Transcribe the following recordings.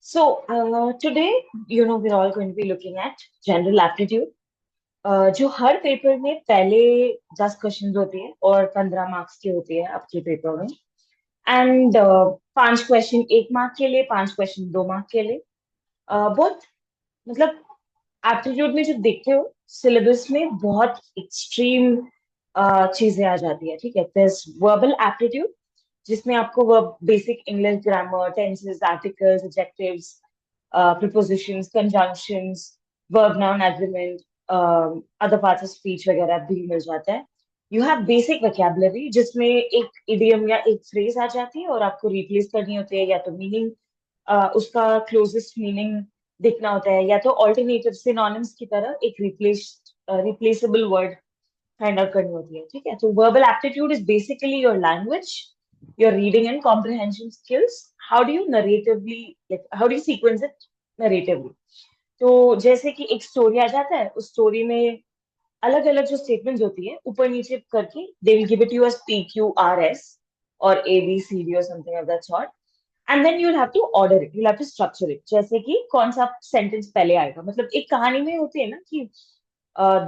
Today, we're all going to be looking at general aptitude. जो हर paper में पहले 10 question होते हैं और 15 मार्क्स के होते हैं आपके पेपर में। एंड 5 क्वेश्चन 1 मार्क के लिए, 5 क्वेश्चन 2 मार्क के लिए। बहुत मतलब एप्टीट्यूड में जो देखते हो सिलेबस में बहुत एक्सट्रीम चीजें आ जाती है। ठीक है, वर्बल एप्टीट्यूड जिसमें आपको verb, basic English grammar, tenses, articles, adjectives, prepositions, conjunctions, verb noun agreement, other parts of speech वगैरह भी मिल जाता है। यू हैव बेसिक वोकैबुलरी जिसमें एक इडियम या एक फ्रेज आ जाती है और आपको रिप्लेस करनी होती है, या तो मीनिंग उसका क्लोजेस्ट मीनिंग देखना होता है, या तो ऑल्टरनेटिव सिनोनिम्स की तरह एक रिप्लेसेबल वर्ड फाइंड आउट करनी होती है। ठीक है, तो verbal aptitude is basically your language, your reading and comprehension skills. How do you narratively, like how do you sequence it narratively. तो जैसे कि एक स्टोरी आ जाता है, उस स्टोरी में अलग अलग जो स्टेटमेंट्स होती है ऊपर नीचे करके they will give it you as PQRS और ABCD और something of that sort. And then you'll have to order it, you'll have to structure it, जैसे कि कौन सा सेंटेंस पहले आएगा। मतलब एक कहानी में होती है ना कि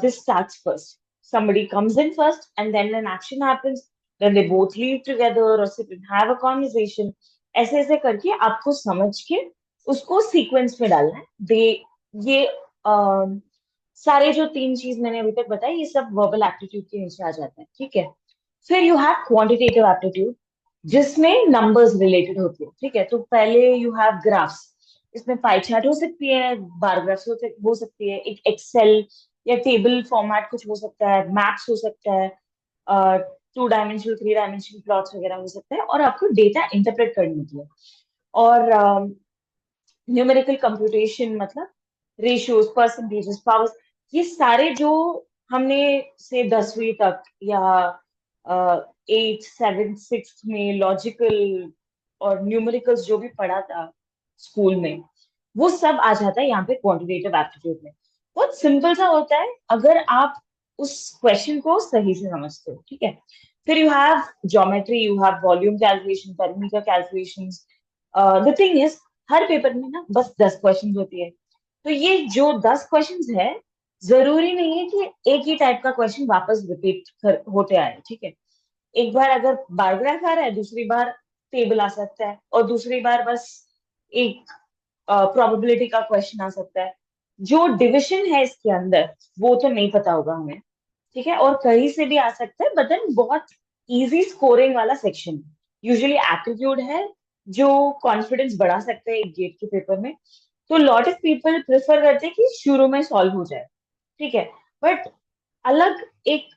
this starts first, somebody comes in first and then an action happens, then they both leave together or sit and have a conversation। ऐसे ऐसे करके आपको समझ के उसको सीक्वेंस में डालना है। दे ये सारे जो 3 चीज मैंने अभी तक बताई, ये सब वर्बल एप्टीट्यूड के नीचे आ जाते हैं। ठीक है, फिर यू हैव क्वांटिटेटिव एप्टीट्यूड जिसमें नंबर्स रिलेटेड होती है। ठीक है, तो पहले यू हैव ग्राफ्स, इसमें पाई चार्ट हो सकती है, बार ग्राफ्स हो सकती है, एक एक्सेल या टेबल फॉर्मेट कुछ हो सकता है, मैप्स हो सकता है, 2 डायमेंशनल 3 डायमेंशनल प्लॉट्स वगैरह हो सकता है, और आपको डेटा इंटरप्रेट करनी होती है। और न्यूमेरिकल कंप्यूटेशन मतलब रेशियोज, परसेंटेजेस, पावर्स, ये सारे जो हमने से 10वीं तक या 8th 7th 6th में लॉजिकल और न्यूमेरिकल्स जो भी पढ़ा था स्कूल में, वो सब आ जाता है यहाँ पे क्वांटिटेटिव एप्टीट्यूड में। बहुत सिंपल सा होता है अगर आप उस क्वेश्चन को सही से समझते हो। ठीक है, फिर you have geometry, you have volume calculation, perimeter calculations. The thing is, her paper में ना बस 10 क्वेश्चन होती है। तो ये जो 10 क्वेश्चन है, जरूरी नहीं है कि एक ही टाइप का क्वेश्चन वापस रिपीट होते आए। ठीक है, एक बार अगर बार ग्राफ आ रहा है, दूसरी बार टेबल आ सकता है, और दूसरी बार बस एक प्रोबेबिलिटी का क्वेश्चन आ सकता है। जो डिविजन है इसके अंदर वो तो नहीं पता होगा हमें। ठीक है, और कहीं से भी आ सकता है, बट देन बहुत इजी स्कोरिंग वाला सेक्शन यूजुअली एप्टीट्यूड है, जो कॉन्फिडेंस बढ़ा सकता है एक गेट के पेपर में। तो लॉट ऑफ पीपल प्रेफर करते हैं कि शुरू में सॉल्व हो जाए। ठीक है, बट अलग एक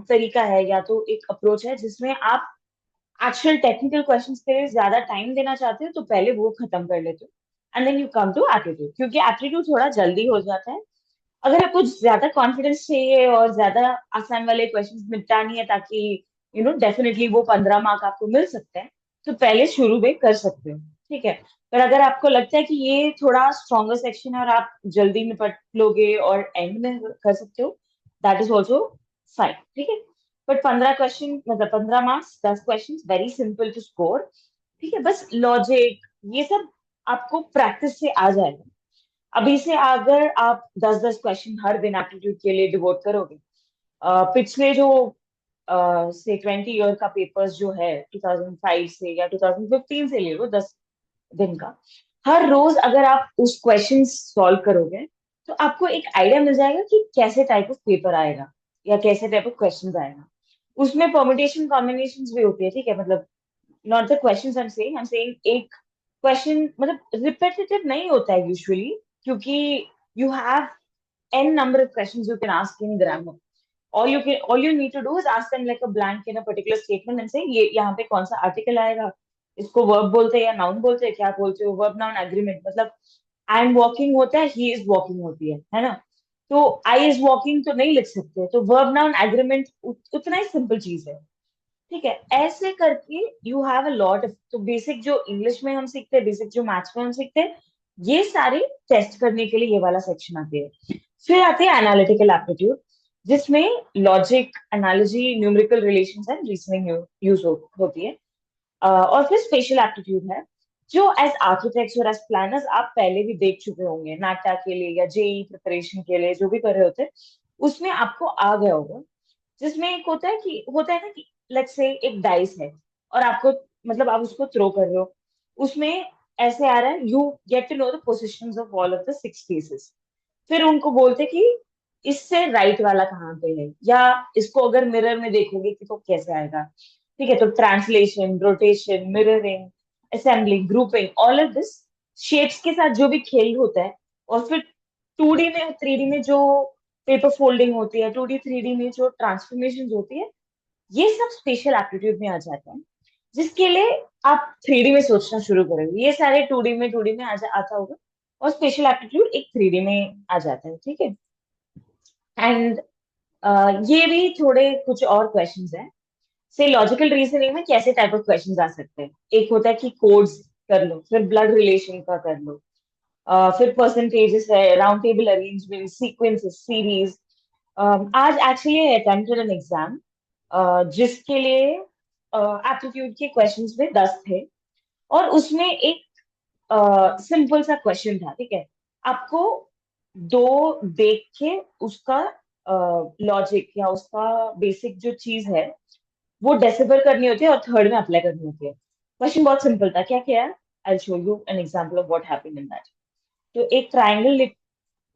तरीका है, या तो एक अप्रोच है जिसमें आप एक्चुअल टेक्निकल क्वेश्चंस के लिए ज्यादा टाइम देना चाहते हो, तो पहले वो खत्म कर लेते हो and then you come to aptitude, क्योंकि एप्टीट्यूड थोड़ा जल्दी हो जाता है। अगर आपको ज्यादा कॉन्फिडेंस चाहिए और ज्यादा आसान वाले क्वेश्चंस निपटानी है ताकि डेफिनेटली वो 15 मार्क आपको मिल सकते हैं, तो पहले शुरू में कर सकते हो। ठीक है, पर अगर आपको लगता है कि ये थोड़ा स्ट्रॉन्गर सेक्शन है और आप जल्दी निपट लोगे और एंड में कर सकते हो, दैट इज ऑल्सो फाइन। ठीक है, बट 15 क्वेश्चन मतलब 15 marks, 10 question, very simple to score. ठीक है, बस लॉजिक ये सब आपको प्रैक्टिस से आ जाएगा। अभी से अगर आप 10-10 क्वेश्चन हर दिन एप्टीट्यूड के लिए डिवोट करोगे, पिछले जो से 20 ईयर का पेपर्स जो है 2005 से या 2015 से ले लो, 10 दिन का, हर रोज अगर आप उस क्वेश्चन सॉल्व करोगे, तो आपको एक आइडिया मिल जाएगा कि कैसे टाइप ऑफ पेपर आएगा या कैसे टाइप ऑफ क्वेश्चन आएगा। उसमें परमुटेशन कॉम्बिनेशन भी होती है। ठीक है, मतलब not the question I am saying एक क्वेश्चन मतलब रिपीटेटिव नहीं होता है यूजुअली, क्योंकि you have n number of questions you can ask in grammar. All you need to do is ask them like a blank in a particular statement and say ये यहाँ पे कौन सा आर्टिकल आएगा, इसको वर्ब बोलते हैं या नाउन बोलते हैं, क्या बोलते हो, वर्ब नाउन एग्रीमेंट। मतलब आई एम वॉकिंग होता है, ही इज वॉकिंग होती है ना। तो आई इज वॉकिंग तो नहीं लिख सकते, तो वर्ब नाउन एग्रीमेंट उतना ही सिंपल चीज है। ठीक है, ऐसे करके you have a lot of, तो बेसिक जो इंग्लिश में हम सीखते हैं, बेसिक जो मैथ्स में हम सीखते हैं, ये सारे टेस्ट करने के लिए ये वाला सेक्शन आते हैं। फिर आते हैं एनालिटिकल एप्टीट्यूड, जिसमें logic, analogy, numerical relations and reasoning use होती है। और फिर स्पेशल एप्टीट्यूड है, जो एज आर्किटेक्ट्स और एज प्लानर्स आप पहले भी देख चुके होंगे, नाटा के लिए या जेई प्रिपरेशन के लिए जो भी कर रहे होते हैं, उसमें आपको आ गया होगा। जिसमें एक होता है ना कि लेट्स से एक डाइस है और आपको मतलब आप उसको थ्रो कर रहे हो, उसमें ऐसे आ रहा है, you get to know the positions of all of the six pieces. फिर उनको बोलते कि इससे राइट वाला कहाँ पे है, या इसको अगर मिरर में देखोगे कि तो कैसे आएगा। ठीक है, तो translation, rotation, mirroring, assembling, grouping, all of this shapes के साथ जो भी खेल होता है। और फिर 2D में, 3D में जो पेपर फोल्डिंग होती है, 2D 3D में जो ट्रांसफॉर्मेशन होती है, ये सब स्पेशल एप्टीट्यूड में आ जाता है। जिसके लिए आप 3D में सोचना शुरू करोगे, ये सारे 2D में आता होगा, और स्पेशल एप्टीट्यूड एक 3D में आ जाता है। ठीक है, एंड ये भी थोड़े कुछ और क्वेश्चंस हैं। से लॉजिकल रीजनिंग में कैसे टाइप ऑफ क्वेश्चंस आ सकते हैं। एक होता है कि कोड्स कर लो, फिर ब्लड रिलेशन का कर लो, फिर परसेंटेजेस है, round table arrangement, sequences, series. आज एक्चुअली अटेम्प्टेड एन एग्जाम जिसके लिए एप्टीट्यूड के क्वेश्चंस में 10 थे, और उसमें एक सिंपल सा क्वेश्चन था। ठीक है, आपको दो देख के उसका लॉजिक या उसका बेसिक जो चीज है वो डेसिफर करनी होती है और थर्ड में अप्लाई करनी होती है। क्वेश्चन बहुत सिंपल था, क्या किया, I show you an example of what happened in that. तो एक ट्राइंगल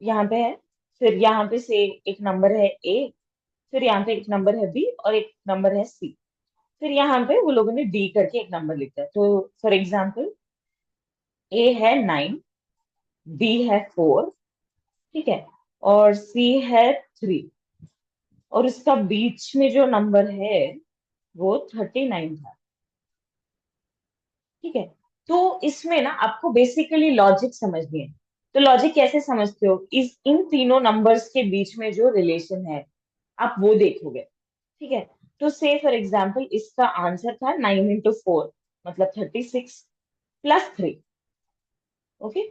यहाँ पे है, फिर यहाँ पे से एक नंबर है ए, फिर यहाँ पे एक नंबर है बी और एक नंबर है सी, फिर यहाँ पे वो लोगों ने डी करके एक नंबर लिखा है। तो फॉर एग्जाम्पल ए है 9, बी है 4, ठीक है, और सी है 3, और उसका बीच में जो नंबर है वो 39 था। ठीक है, तो इसमें ना आपको बेसिकली लॉजिक समझनी है। तो लॉजिक कैसे समझते हो, इस इन तीनों नंबर्स के बीच में जो रिलेशन है आप वो देखोगे। ठीक है, तो से फॉर एग्जाम्पल इसका आंसर था 9 into 4, मतलब 36 +3। ओके,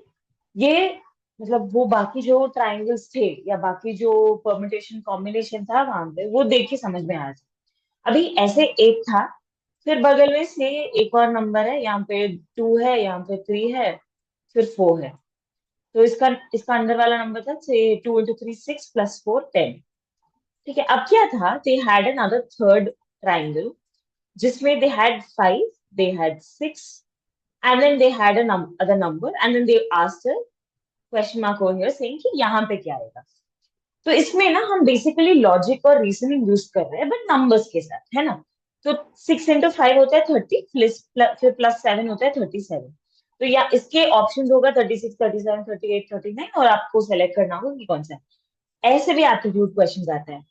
ये मतलब वो बाकी जो ट्राइंगल्स थे या बाकी जो परम्यूटेशन कॉम्बिनेशन था वहां पे वो देख के समझ में आया था। अभी ऐसे एक था, फिर बगल में से एक और नंबर है, यहाँ पे 2 है, यहाँ पे 3 है, फिर 4 है। तो इसका इसका अंदर वाला नंबर था से 2 into 3 6 +4 10। ठीक है, अब क्या था, they had another third triangle जिसमें they had 5, they had 6, and then they had other number, and then they asked question mark over here saying कि यहाँ पे क्या आएगा। तो इसमें ना हम बेसिकली लॉजिक और रीजनिंग यूज कर रहे हैं बट नंबर्स के साथ, है ना। तो 6 into 5 होता है 30, फिर +7 होता है 37। तो या इसके ऑप्शन होगा 36, 37, 38, 39, और आपको सेलेक्ट करना होगा कि कौन सा है। ऐसे भी एप्टीट्यूड क्वेश्चन आता है।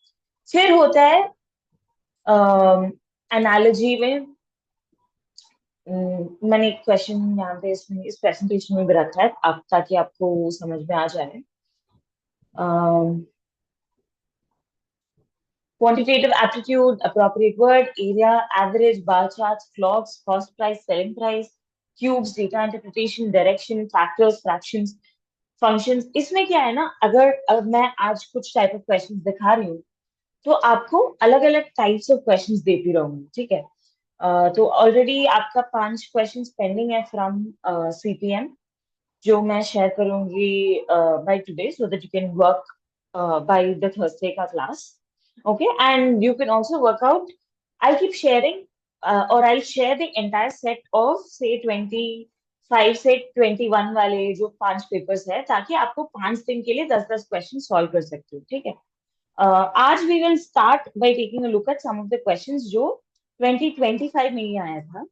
फिर होता है एनालॉजी में। मैंने एक क्वेश्चन यहाँ पे इसमें इस प्रेजेंटेशन में भी रखा है आप, ताकि आपको समझ में आ जाए। Quantitative aptitude, appropriate word, area, average, bar charts, clocks, cost price, selling price, cubes, data interpretation, direction, factors, fractions, functions। इसमें क्या है ना, अगर मैं आज कुछ टाइप ऑफ क्वेश्चंस दिखा रही हूँ तो आपको अलग अलग टाइप्स ऑफ क्वेश्चंस देती रहूंगी। ठीक है, तो ऑलरेडी आपका 5 क्वेश्चंस पेंडिंग है फ्रॉम सीपीएम, जो मैं शेयर करूंगी by today so that you can work by the Thursday का class. Okay, and you can also work out. I keep sharing, और I share the entire set of से 25 से 21 वाले जो 5 पेपर्स है, ताकि आपको 5 दिन के लिए 10-10 क्वेश्चन सॉल्व कर सकते हो। ठीक है, आज we will start by taking a look at some of the questions जो 2025 में ही आया था,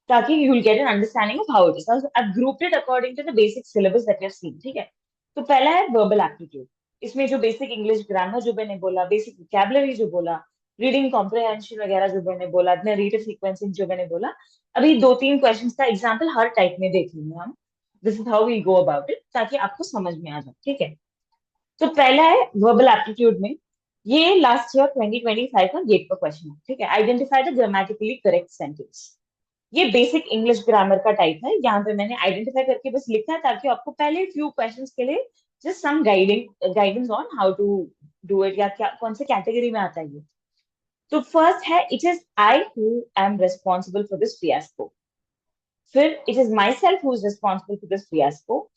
ताकि you will get an understanding of how it is. So I've grouped it according to the basic syllabus that you've seen. ठीक है, तो पहला है verbal aptitude। इसमें जो बेसिक इंग्लिश ग्रामर जो मैंने बोला, बेसिक vocabulary जो बोला, रीडिंग कॉम्प्रिहेंशन वगैरह जो मैंने बोला, नरेटिव सीक्वेंसिंग जो मैंने बोला, अभी 2-3 क्वेश्चंस का एग्जांपल हर टाइप में देख लेंगे हम। This is how we go about it, ताकि आपको समझ में आ जाए। ठीक है, तो पहला है वर्बल एप्टीट्यूड में, ये लास्ट ईयर 2025 का गेट का क्वेश्चन है। ठीक है, identify the grammatically correct sentence. ये बेसिक इंग्लिश ग्रामर का टाइप है, यहाँ पे मैंने आइडेंटिफाई करके बस लिखा है ताकि आपको पहले फ्यू क्वेश्चंस के लिए just some guidance on how to do it, या क्या कौन से कैटेगरी में आता है ये। तो फर्स्ट है, it is I who am responsible for this fiasco. फिर it is myself who is responsible for this fiasco,